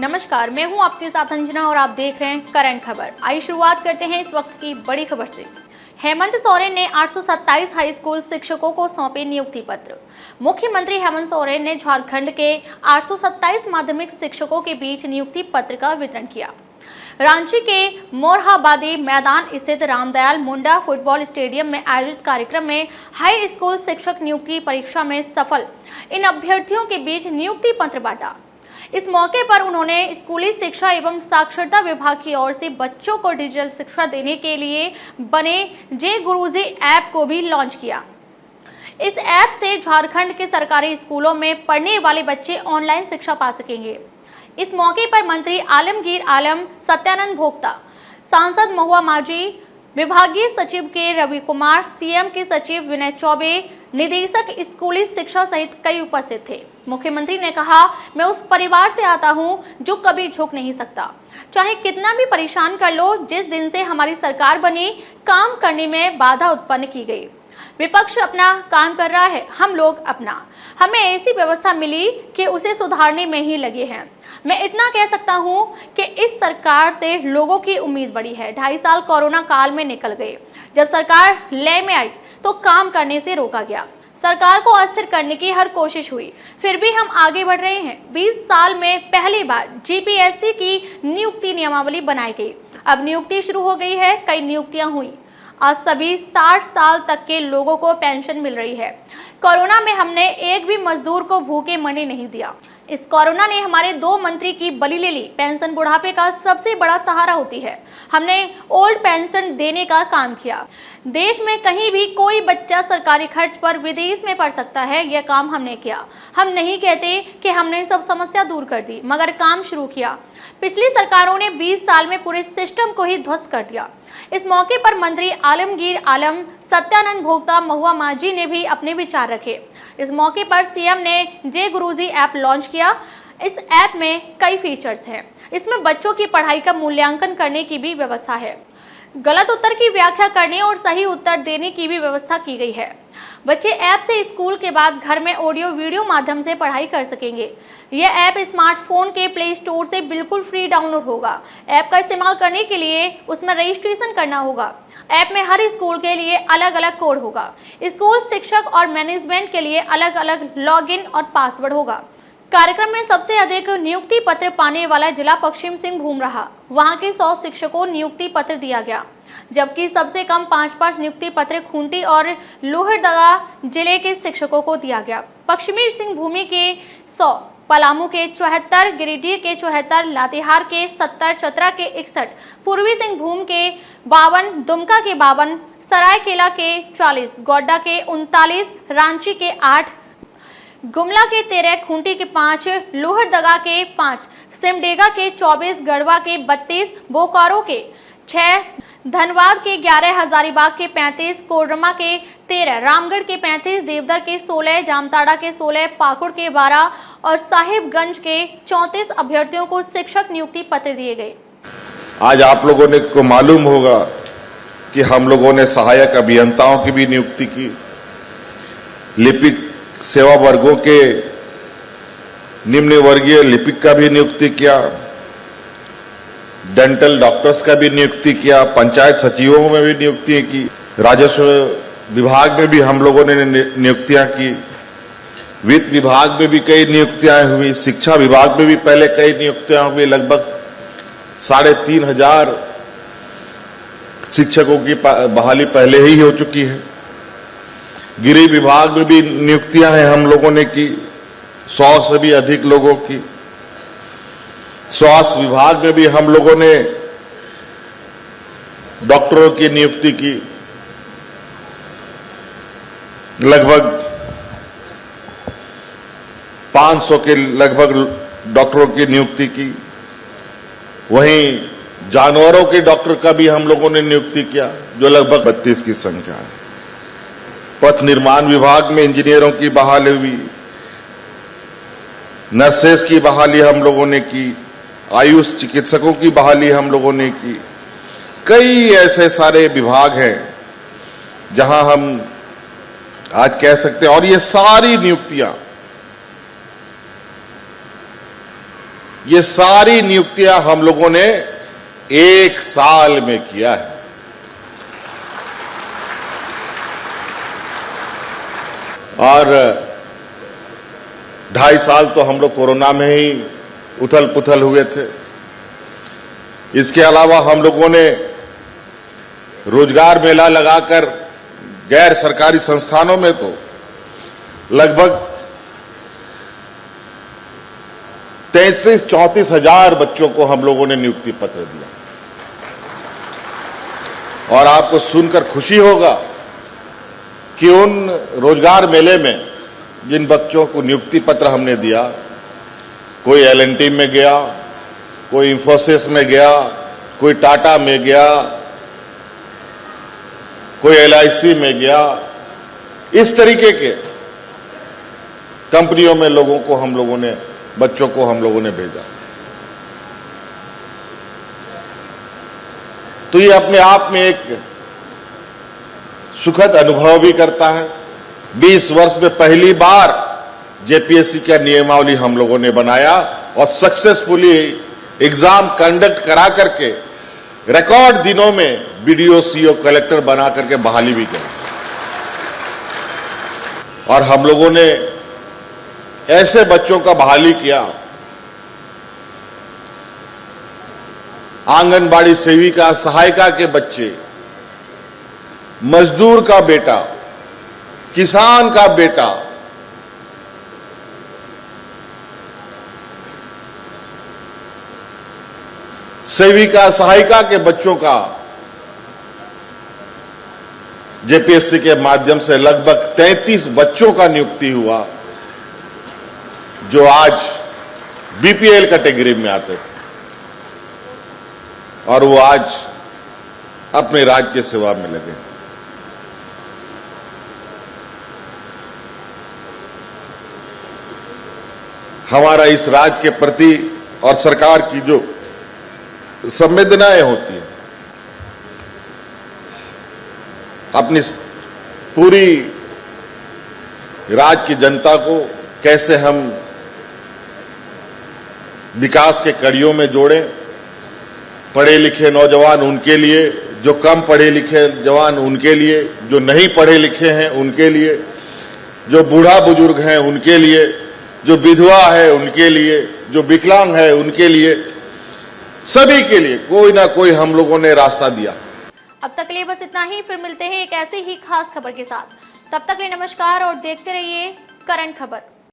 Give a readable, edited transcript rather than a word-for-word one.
नमस्कार, मैं हूं आपके साथ अंजना और आप देख रहे हैं करंट खबर। आइए शुरुआत करते हैं इस वक्त की बड़ी खबर से। हेमंत सोरेन ने 827 हाई स्कूल शिक्षकों को सौंपे नियुक्ति पत्र। मुख्यमंत्री हेमंत सोरेन ने झारखंड के 827 माध्यमिक शिक्षकों के बीच नियुक्ति पत्र का वितरण किया। रांची के मोरहाबादी मैदान स्थित रामदयाल मुंडा फुटबॉल स्टेडियम में आयोजित कार्यक्रम में हाई स्कूल शिक्षक नियुक्ति परीक्षा में सफल इन अभ्यर्थियों के बीच नियुक्ति पत्र बांटा। इस मौके पर उन्होंने स्कूली शिक्षा एवं साक्षरता विभाग की ओर से बच्चों को डिजिटल शिक्षा देने के लिए बने जे गुरुजी ऐप को भी लॉन्च किया। इस ऐप से झारखंड के सरकारी स्कूलों में पढ़ने वाले बच्चे ऑनलाइन शिक्षा पा सकेंगे। इस मौके पर मंत्री आलमगीर आलम, सत्यानंद भोक्ता, सांसद महुआ माझी, विभागीय सचिव के रवि कुमार, सीएम के सचिव विनय चौबे, निदेशक स्कूली शिक्षा सहित कई उपस्थित थे। मुख्यमंत्री ने कहा, मैं उस परिवार से आता हूं जो कभी झुक नहीं सकता, चाहे कितना भी परेशान कर लो। जिस दिन से हमारी सरकार बनी, काम करने में बाधा उत्पन्न की गई। विपक्ष अपना काम कर रहा है, हम लोग अपना। हमें ऐसी व्यवस्था मिली कि उसे सुधारने में ही लगे हैं। मैं इतना कह सकता हूं कि इस सरकार से लोगों की उम्मीद बड़ी है। 2.5 साल कोरोना काल में निकल गए। जब सरकार लय में आई तो काम करने से रोका गया। सरकार को अस्थिर करने की हर कोशिश हुई, फिर भी हम आगे बढ़ रहे हैं। 20 साल में पहली बार जीपीएससी की नियुक्ति नियमावली बनाई गई। अब नियुक्ति शुरू हो गई है। कई नियुक्तियां हुई। आज सभी 60 साल तक के लोगों को पेंशन मिल रही है। कोरोना में हमने एक भी मजदूर को भूखे मरने नहीं दिया। इस कोरोना ने हमारे 2 मंत्री की बलि ले ली। पेंशन बुढ़ापे का सबसे बड़ा सहारा होती है। हमने ओल्ड पेंशन देने का काम किया। देश में कहीं भी कोई बच्चा सरकारी खर्च पर विदेश में पढ़ सकता है। यह काम हमने किया। हम नहीं कहते कि हमने सब समस्या दूर कर दी, मगर काम शुरू किया। पिछली सरकारों ने 20 साल में पूरे सिस्टम को ही ध्वस्त कर दिया। इस मौके पर मंत्री आलमगीर आलम, सत्यानंद भोक्ता, महुआ माझी ने भी अपने विचार रखे। इस मौके पर सीएम ने जे गुरुजी ऐप लॉन्च किया। इस ऐप में कई फीचर्स हैं। इसमें बच्चों की पढ़ाई का मूल्यांकन करने की भी व्यवस्था है। गलत उत्तर की व्याख्या करने और सही उत्तर देने की भी व्यवस्था की गई है। बच्चे ऐप से स्कूल के बाद घर में ऑडियो वीडियो माध्यम से पढ़ाई कर सकेंगे। यह ऐप स्मार्टफोन के प्ले स्टोर से बिल्कुल फ्री डाउनलोड होगा। ऐप का इस्तेमाल करने के लिए उसमें रजिस्ट्रेशन करना होगा। ऐप में हर स्कूल के लिए अलग अलग कोड होगा। स्कूल शिक्षक और मैनेजमेंट के लिए अलग अलग लॉगिन और पासवर्ड होगा। कार्यक्रम में सबसे अधिक नियुक्ति पत्र पाने वाला जिला पश्चिम सिंहभूम रहा। वहां के 100 शिक्षकों को नियुक्ति पत्र दिया गया, जबकि सबसे कम 5-5 नियुक्ति पत्र खूंटी और लोहरदगा जिले के शिक्षकों को दिया गया। पश्चिमी सिंहभूमि के 100, पलामू के 74, गिरिडीह के 74, लातेहार के 70, चतरा के 61, पूर्वी सिंहभूम के 52, दुमका के 52, सरायकेला के 40, गोड्डा के 39, रांची के 8, गुमला के 13, खूंटी के 5, लोहरदगा के 5, सिमडेगा के 24, गढ़वा के 32, बोकारो के 6, धनबाद के 11, हजारीबाग के 35, कोडरमा के 13, रामगढ़ के 35, देवघर के 16, जामताड़ा के 16, पाकुड़ के 12 और साहिबगंज के 34 अभ्यर्थियों को शिक्षक नियुक्ति पत्र दिए गए। आज आप लोगों ने को मालूम होगा कि हम लोगों ने सहायक अभियंताओं की भी नियुक्ति की, लिपिक सेवा वर्गों के निम्न वर्गीय लिपिक का भी नियुक्ति किया, डेंटल डॉक्टर्स का भी नियुक्ति किया, पंचायत सचिवों में भी नियुक्तियां की, राजस्व विभाग में भी हम लोगों ने नियुक्तियां की, वित्त विभाग में भी कई नियुक्तियां हुई, शिक्षा विभाग में भी पहले कई नियुक्तियां हुई। लगभग 3,500 शिक्षकों की बहाली पहले ही हो चुकी है। गृह विभाग में भी नियुक्तियां हैं हम लोगों ने की, 100 से भी अधिक लोगों की। स्वास्थ्य विभाग में भी हम लोगों ने डॉक्टरों की नियुक्ति की, लगभग 500 के लगभग डॉक्टरों की नियुक्ति की। वहीं जानवरों के डॉक्टर का भी हम लोगों ने नियुक्ति किया, जो लगभग 32 की संख्या है। पथ निर्माण विभाग में इंजीनियरों की बहाली हुई, नर्सेस की बहाली हम लोगों ने की, आयुष चिकित्सकों की बहाली हम लोगों ने की। कई ऐसे सारे विभाग हैं जहां हम आज कह सकते हैं, और ये सारी नियुक्तियां ये सारी नियुक्तियां हम लोगों ने 1 साल में किया है। और 2.5 साल तो हम लोग कोरोना में ही उथल पुथल हुए थे। इसके अलावा हम लोगों ने रोजगार मेला लगाकर गैर सरकारी संस्थानों में तो लगभग 33-34 हजार बच्चों को हम लोगों ने नियुक्ति पत्र दिया। और आपको सुनकर खुशी होगा कि उन रोजगार मेले में जिन बच्चों को नियुक्ति पत्र हमने दिया, कोई L&T में गया, कोई इंफोसिस में गया, कोई टाटा में गया, कोई LIC में गया, इस तरीके के कंपनियों में लोगों को हम लोगों ने, बच्चों को हम लोगों ने भेजा। तो ये अपने आप में एक सुखद अनुभव भी करता है। 20 वर्ष में पहली बार JPSC का नियमावली हम लोगों ने बनाया और सक्सेसफुली एग्जाम कंडक्ट करा करके रिकॉर्ड दिनों में BDO, CO, कलेक्टर बना करके बहाली भी करी। और हम लोगों ने ऐसे बच्चों का बहाली किया, आंगनबाड़ी सेविका, सहायिका के बच्चे, मजदूर का बेटा, किसान का बेटा, सेविका, सहायिका के बच्चों का JPSC के माध्यम से लगभग 33 बच्चों का नियुक्ति हुआ, जो आज BPL कैटेगरी में आते थे और वो आज अपने राज्य की सेवा में लगे। हमारा इस राज्य के प्रति और सरकार की जो संवेदनाएं होती हैं, अपनी पूरी राज्य की जनता को कैसे हम विकास के कड़ियों में जोड़ें, पढ़े लिखे नौजवान उनके लिए, जो कम पढ़े लिखे जवान उनके लिए, जो नहीं पढ़े लिखे हैं उनके लिए, जो बूढ़ा बुजुर्ग हैं उनके लिए, जो विधवा है उनके लिए, जो विकलांग है उनके लिए, सभी के लिए कोई ना कोई हम लोगों ने रास्ता दिया। अब तक के लिए बस इतना ही, फिर मिलते हैं एक ऐसे ही खास खबर के साथ। तब तक के लिए नमस्कार और देखते रहिए करंट खबर।